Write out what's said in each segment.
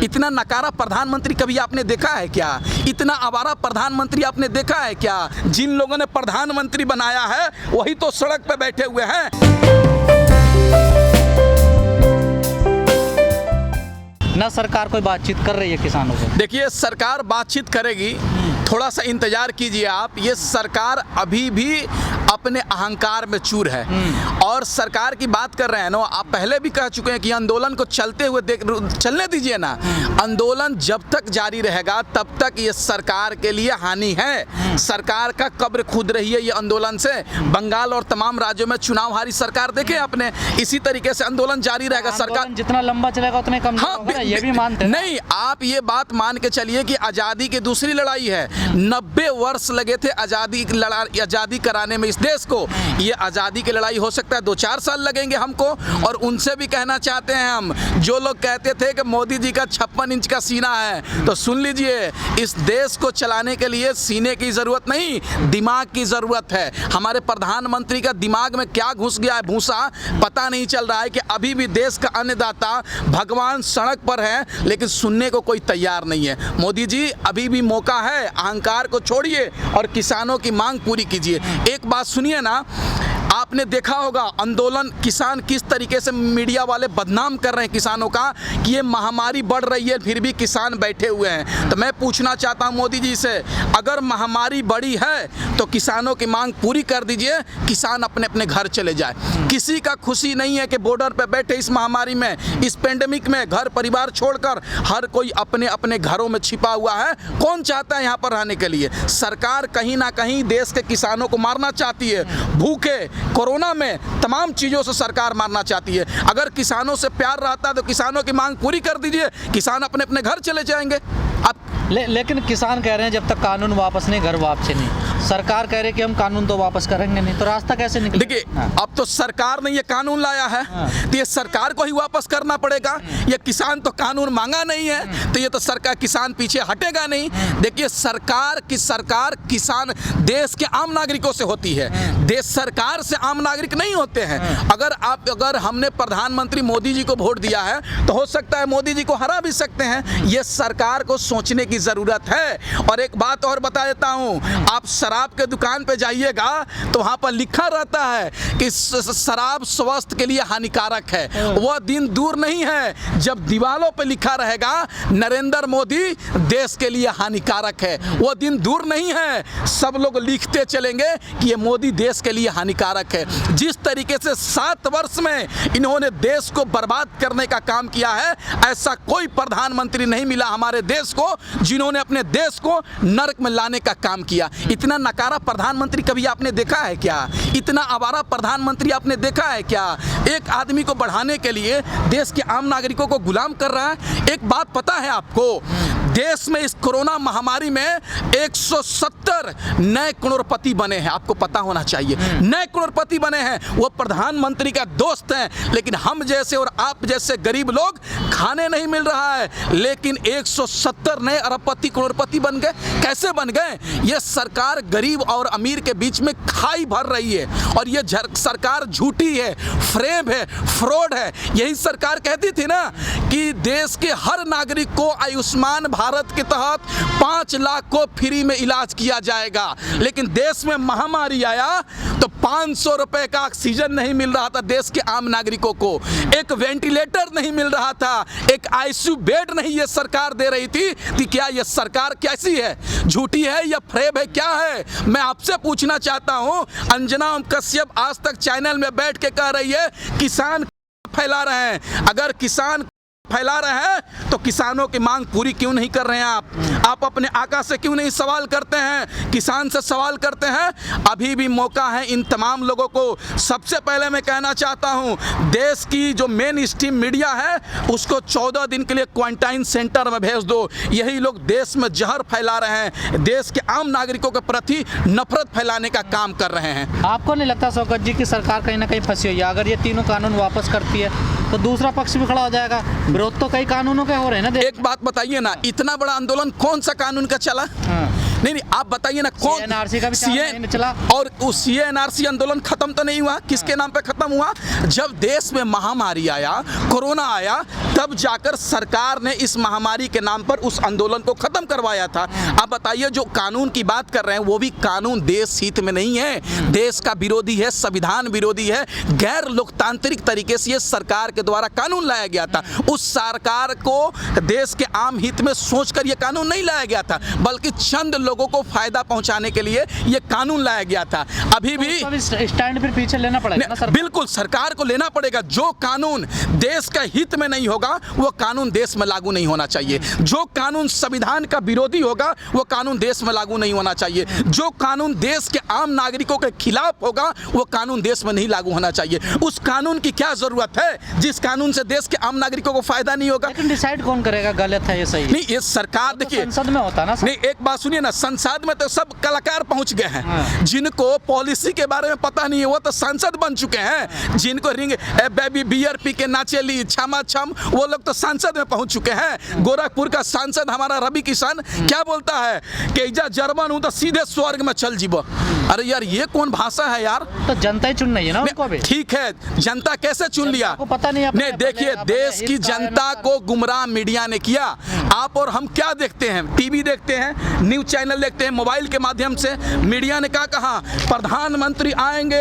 इतना नकारा प्रधानमंत्री कभी आपने देखा है क्या? इतना आवारा प्रधानमंत्री आपने देखा है क्या? जिन लोगों ने प्रधानमंत्री बनाया है वही तो सड़क पे बैठे हुए हैं। ना सरकार कोई बातचीत कर रही है किसानों से। देखिए, सरकार बातचीत करेगी, थोड़ा सा इंतजार कीजिए आप। ये सरकार अभी भी अपने अहंकार में चूर है और सरकार की बात कर रहे हैं ना, आप पहले भी कह चुके हैं कि आंदोलन को चलते हुए चलने दीजिए ना। आंदोलन जब तक जारी रहेगा तब तक ये सरकार के लिए हानि है। सरकार का कब्र खुद रही है ये आंदोलन से। बंगाल और तमाम राज्यों में चुनाव हारी सरकार देखे आपने, इसी तरीके से आंदोलन जारी रहेगा। सरकार जितना लंबा चलेगा उतने कम होगा, ये भी मानते हैं। नहीं, आप ये बात मान के चलिए कि आज़ादी की दूसरी लड़ाई है। 90 वर्ष लगे थे आज़ादी कराने में इस देश को। ये आज़ादी की लड़ाई हो सकता है 2-4 साल लगेंगे हमको। और उनसे भी कहना चाहते हैं हम, जो लोग कहते थे कि मोदी जी का 56 इंच का सीना है, तो सुन लीजिए, इस देश को चलाने के लिए सीने की ज़रूरत नहीं, दिमाग की ज़रूरत है। हमारे प्रधानमंत्री का दिमाग में क्या घुस गया है भूसा, पता नहीं चल रहा है कि अभी भी देश का अन्नदाता भगवान सड़क पर है लेकिन सुनने को कोई तैयार नहीं है। मोदी जी, अभी भी मौका है, अहंकार को छोड़िए और किसानों की मांग पूरी कीजिए। एक बात सुनिए ना, आपने देखा होगा आंदोलन किसान किस तरीके से मीडिया वाले बदनाम कर रहे हैं किसानों का कि ये महामारी बढ़ रही है फिर भी किसान बैठे हुए हैं। तो मैं पूछना चाहता हूं मोदी जी से, अगर महामारी बड़ी है तो किसानों की मांग पूरी कर दीजिए, किसान अपने अपने घर चले जाए। किसी का खुशी नहीं है कि बॉर्डर पे बैठे इस महामारी में, इस पेंडेमिक में घर परिवार छोड़कर हर कोई अपने अपने घरों में छिपा हुआ है। कौन चाहता है यहाँ पर रहने के लिए? सरकार कहीं ना कहीं देश के किसानों को मारना चाहती है। भूखे, कोरोना में, तमाम चीज़ों से सरकार मारना चाहती है। अगर किसानों से प्यार रहता तो किसानों की मांग पूरी कर दीजिए, किसान अपने अपने घर चले जाएंगे। अब लेकिन किसान कह रहे हैं जब तक कानून वापस नहीं, घर वापसी नहीं। सरकार कह रही है कि हम कानून तो वापस करेंगे नहीं, तो रास्ता कैसे निकले? देखिए, अब तो सरकार ने ये कानून लाया है तो ये सरकार को ही वापस करना पड़ेगा। ये किसान तो कानून मांगा नहीं है तो ये तो सरकार, किसान पीछे हटेगा नहीं। देखिए, सरकार किसान देश के आम नागरिकों से होती है, देश सरकार से आम नागरिक नहीं होते हैं। अगर हमने प्रधानमंत्री मोदी जी को वोट दिया है तो हो सकता है मोदी जी को हरा भी सकते हैं। ये सरकार को सोचने की जरूरत है। और एक बात और बता देता हूं, आप शराब के दुकान पे जाइएगा तो वहां पर लिखा रहता है कि शराब स्वास्थ्य के लिए हानिकारक है। वह दिन दूर नहीं है जब दीवालों पे लिखा रहेगा नरेंद्र मोदी देश के लिए हानिकारक है। वह दिन दूर नहीं है, सब लोग लिखते चलेंगे कि ये मोदी देश के लिए हानिकारक है। जिस तरीके से 7 वर्ष में इन्होंने देश को बर्बाद करने का काम किया है, ऐसा कोई प्रधानमंत्री नहीं मिला हमारे देश को जिन्होंने अपने देश को नरक में लाने का काम किया। इतना नकारा प्रधानमंत्री कभी आपने देखा है क्या? इतना आवारा प्रधानमंत्री आपने देखा है क्या? एक आदमी को बढ़ाने के लिए देश के आम नागरिकों को गुलाम कर रहा है। एक बात पता है आपको, देश में इस कोरोना महामारी में 170 नए करोड़पति बने हैं, आपको पता होना चाहिए। नए करोड़पति बने हैं, वो प्रधानमंत्री का दोस्त हैं। लेकिन हम जैसे और आप जैसे गरीब लोग खाने नहीं मिल रहा है, लेकिन 170 नए अरबपति करोड़पति बन गए। कैसे बन गए? ये सरकार गरीब और अमीर के बीच में खाई भर रही है और ये सरकार झूठी है, फ्रेब है, फ्रॉड है। यही सरकार कहती थी ना कि देश के हर नागरिक को आयुष्मान भारत के तहत 5 लाख को फ्री में इलाज किया जाएगा। लेकिन देश में महामारी आया तो 500 रुपए का ऑक्सीजन नहीं मिल रहा था देश के आम नागरिकों को, एक वेंटिलेटर नहीं मिल रहा था, एक आईसीयू बेड नहीं ये सरकार दे रही थी। तो क्या ये सरकार कैसी है? झूठी है या फ्रेब है, क्या है? मैं आपसे पूछना चाहता हूं। अंजना कश्यप आज तक चैनल में बैठ के कह रही है किसान फैला रहे हैं। अगर किसान फैला रहे हैं तो किसानों की मांग पूरी क्यों नहीं कर रहे हैं आप अपने आका से क्यों नहीं सवाल करते हैं, किसान से सवाल करते हैं? अभी भी मौका है इन तमाम लोगों को। सबसे पहले मैं कहना चाहता हूं, देश की जो मेन स्ट्रीम मीडिया है उसको 14 दिन के लिए क्वारंटाइन सेंटर में भेज दो। यही लोग देश में जहर फैला रहे हैं, देश के आम नागरिकों के प्रति नफरत फैलाने का काम कर रहे हैं। आपको नहीं लगता शौकत जी की सरकार कहीं ना कहीं फंसी हुई है? अगर ये तीनों कानून वापस करती है तो दूसरा पक्ष भी खड़ा हो जाएगा। विरोध तो कई कानूनों के हो रहे हैं ना। एक बात बताइए ना, इतना बड़ा आंदोलन कौन सा कानून का चला? नहीं, आप बताइए ना, कौन एनआरसी का भी चला और तो CA/NRC आंदोलन खत्म तो नहीं हुआ, किसके नाम पे खत्म हुआ? जब देश में महामारी आया, कोरोना आया, तब जाकर सरकार ने इस महामारी के नाम पर उस आंदोलन को खत्म करवाया था। अब बताइए, जो कानून की बात कर रहे हैं वो भी कानून देश हित में नहीं है, देश का विरोधी है, संविधान विरोधी है, गैर लोकतांत्रिक तरीके से ये सरकार के द्वारा कानून लाया गया था। उस सरकार को देश के आम हित में सोचकर ये कानून नहीं लाया गया था, बल्कि चंद लोगों को फायदा पहुंचाने के लिए ये कानून लाया गया था। अभी भी स्टैंड फिर पीछे लेना पड़ेगा ना सरकार? बिल्कुल सरकार को लेना पड़ेगा। जो कानून देश का हित में नहीं होगा वो कानून देश में लागू नहीं होना चाहिए। जो कानून संविधान का विरोधी होगा वो कानून देश में लागू नहीं होना चाहिए। जो कानून देश के आम नागरिकों के खिलाफ होगा वो कानून देश में नहीं लागू होना चाहिए। उस कानून की क्या जरूरत है जिस कानून से देश के आम नागरिकों को फायदा नहीं होगा? लेकिन डिसाइड कौन करेगा गलत है ये सही? नहीं, ये सरकार देखिए, संसद में होता ना। नहीं, एक बात सुनिए ना, संसद में तो सब कलाकार पहुंच गए हैं। जिनको पॉलिसी के बारे में पता नहीं है वो तो सांसद बन चुके हैं। जिनको रिंग बेबी बियर पी के नाचेली छमा छम, वो लोग तो सांसद में पहुंच चुके हैं। गोरखपुर का सांसद हमारा रवि किशन क्या बोलता है कि इजा जर्मन हूं तो सीधे स्वर्ग में चल जीबो। अरे यार, ये कौन भाषा है यार? तो जनता ही चुन रही है ना उनको भी। ठीक है, जनता कैसे चुन लिया? को पता नहीं। नहीं, देखिए, देश की जनता को गुमराह मीडिया ने किया। आप और हम क्या देखते हैं? टीवी देखते हैं, न्यूज चैनल देखते हैं, मोबाइल के माध्यम से। मीडिया ने क्या कहा? प्रधानमंत्री आएंगे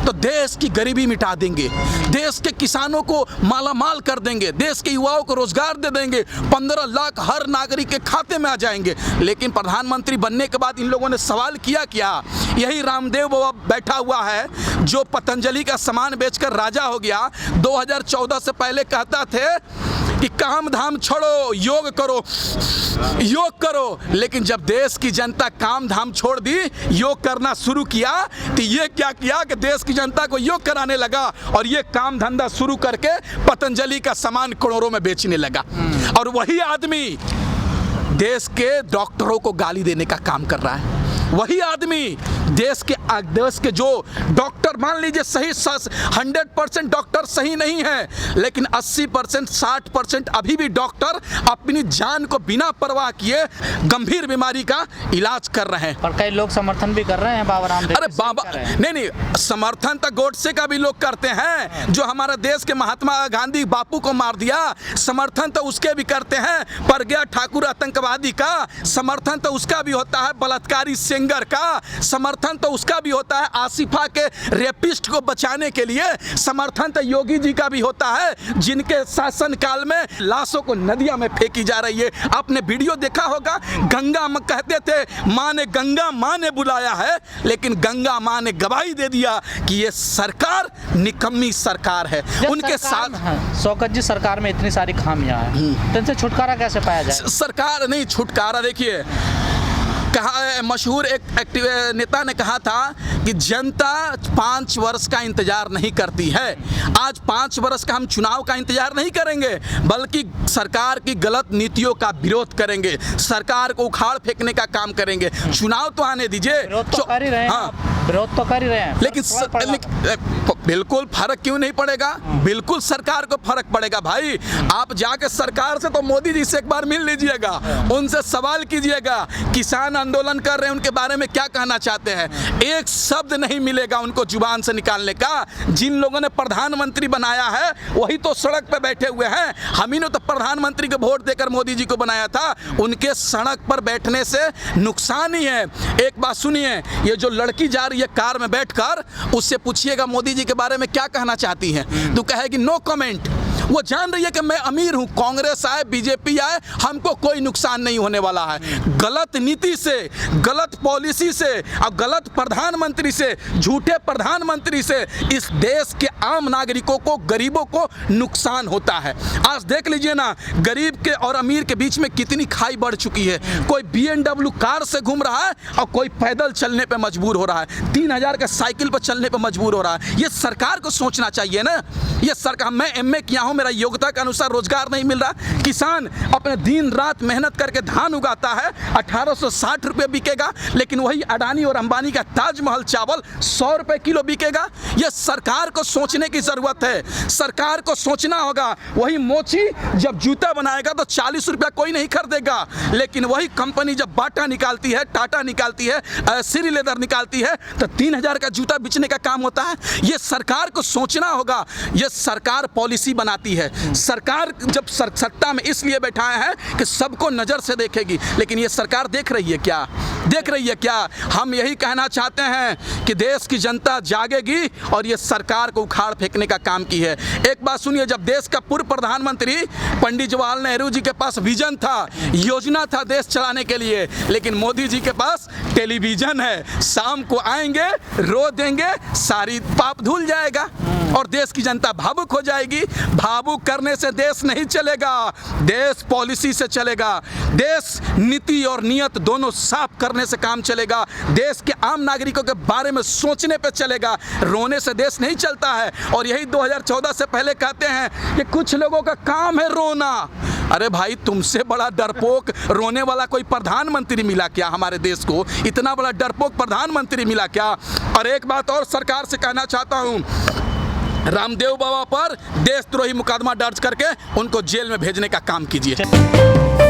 तो देश की गरीबी मिटा देंगे, देश के किसानों को मालामाल कर देंगे, देश के युवाओं को रोजगार दे देंगे, 15 लाख हर नागरिक के खाते में आ जाएंगे। लेकिन प्रधानमंत्री बनने के बाद इन लोगों ने सवाल किया क्या? यही रामदेव बाबा बैठा हुआ है जो पतंजलि का सामान बेचकर राजा हो गया, 2014 से पहले कहता थे कि काम धाम छोड़ो, योग करो, योग करो। लेकिन जब देश की जनता काम धाम छोड़ दी, योग करना शुरू किया, तो ये क्या किया कि देश की जनता को योग कराने लगा और ये काम धंधा शुरू करके पतंजलि का सामान करोड़ों में बेचने लगा। और वही आदमी देश के डॉक्टरों को गाली देने का काम कर रहा है। वही आदमी देश के जो डॉक्टर, मान लीजिए सही 100% डॉक्टर सही नहीं है, लेकिन 80% 60% अभी भी डॉक्टर अपनी जान को बिना परवाह किए गंभीर बीमारी का इलाज कर रहे हैं। पर कई लोग समर्थन भी कर रहे हैं बाबा रामदेव। अरे बाबा, नहीं, समर्थन तो गोडसे का भी लोग करते हैं जो हमारे देश के महात्मा गांधी बापू को मार दिया। समर्थन तो उसके भी करते हैं प्रज्ञा ठाकुर आतंकवादी का। समर्थन तो उसका भी होता है बलात्कारी सिंगर का। समर्थन तो उसका भी होता है आसिफा के रेपिस्ट को बचाने के लिए। समर्थन तो योगी जी का भी होता है जिनके शासन काल में लाशों को नदियां में फेंकी जा रही है। आपने वीडियो देखा होगा, गंगा मां कहते थे, मां ने गंगा मां ने बुलाया है, लेकिन गंगा मां ने गवाही दे दिया कि ये सरकार निकम्मी सरकार है। उनके साथ शौकत जी, सरकार में इतनी सारी खामियां हैं, तो इनसे छुटकारा कैसे पाया जाए? सरकार नहीं, छुटकारा देखिए, कहा मशहूर एक नेता ने कहा था कि जनता 5 वर्ष का इंतजार नहीं करती है। आज 5 वर्ष का हम चुनाव का इंतजार नहीं करेंगे, बल्कि सरकार की गलत नीतियों का विरोध करेंगे, सरकार को उखाड़ फेंकने का काम करेंगे। चुनाव तो आने दीजिए, विरोध तो कर ही रहे हैं, लेकिन बिल्कुल फर्क क्यों नहीं पड़ेगा? बिल्कुल सरकार को फर्क पड़ेगा भाई। आप जाके सरकार से तो मोदी जी से एक बार मिल लीजिएगा, उनसे सवाल कीजिएगा, किसान आंदोलन कर रहे हैं उनके बारे में क्या कहना चाहते हैं। एक शब्द नहीं मिलेगा उनको जुबान से निकालने का। जिन लोगों ने प्रधानमंत्री बनाया है वही तो सड़क पे बैठे हुए हैं। हम ही ने तो प्रधानमंत्री को वोट देकर मोदी जी को बनाया था। उनके सड़क पर बैठने से नुकसान ही है। एक बात सुनिए, ये जो लड़की जा रही है कार में बैठकर, उससे पूछिएगा मोदी जी के बारे में क्या कहना चाहती हैं, तो कहेगी नो कमेंट। वो जान रही है कि मैं अमीर हूं, कांग्रेस आए बीजेपी आए हमको कोई नुकसान नहीं होने वाला है। गलत नीति से, गलत पॉलिसी से और गलत प्रधानमंत्री से, झूठे प्रधानमंत्री से इस देश के आम नागरिकों को, गरीबों को नुकसान होता है। आज देख लीजिए ना, गरीब के और अमीर के बीच में कितनी खाई बढ़ चुकी है। कोई BMW कार से घूम रहा है और कोई पैदल चलने पे मजबूर हो रहा है, 3000 का साइकिल पर चलने पे मजबूर हो रहा है। ये सरकार को सोचना चाहिए ना। ये सरकार, मैं MA किया हूं, मेरा योग्यता के अनुसार रोजगार नहीं मिल रहा। किसान अपने दिन रात मेहनत करके धान उगाता है, 1860 रुपये बिकेगा, लेकिन वही अडानी और अंबानी का ताजमहल चावल 100 रुपये किलो बिकेगा। यह सरकार को सोचने की ज़रूरत है, सरकार को सोचना होगा। वही मोची जब जूता बनाएगा तो 40 रुपया कोई नहीं खरीदेगा, लेकिन वही कंपनी जब बाटा निकालती है, टाटा निकालती है, श्री लेदर निकालती है तो 3000 का जूता बेचने का काम होता है। ये सरकार को सोचना होगा। ये सरकार पॉलिसी बनाती है। सरकार जब सत्ता में इसलिए बैठाए हैं कि सबको नज़र से देखेगी, लेकिन ये सरकार देख रही है क्या? देख रही है क्या? हम यही कहना चाहते हैं कि देश की जनता जागेगी और ये सरकार को उखाड़ फेंकने का काम की है। एक बात सुनिए, जब देश का पूर्व प्रधानमंत्री पंडित जवाहरलाल नेहरू जी के पास विजन था, योजना था देश चलाने के लिए, लेकिन मोदी जी के पास टेलीविजन है। शाम को आएंगे, रो देंगे, सारी पाप धुल जाएगा और देश की जनता भावुक हो जाएगी। भावुक करने से देश नहीं चलेगा, देश पॉलिसी से चलेगा। देश नीति और नियत दोनों साफ करने से काम चलेगा। देश के आम नागरिकों के बारे में सोचने पे चलेगा। रोने से देश नहीं चलता है। और यही 2014 से पहले कहते हैं कि कुछ लोगों का काम है रोना। अरे भाई, तुमसे बड़ा डरपोक रोने वाला कोई प्रधानमंत्री मिला क्या हमारे देश को? इतना बड़ा डरपोक प्रधानमंत्री मिला क्या? और एक बात और सरकार से कहना चाहता हूँ, रामदेव बाबा पर देशद्रोही मुकदमा दर्ज करके उनको जेल में भेजने का काम कीजिए।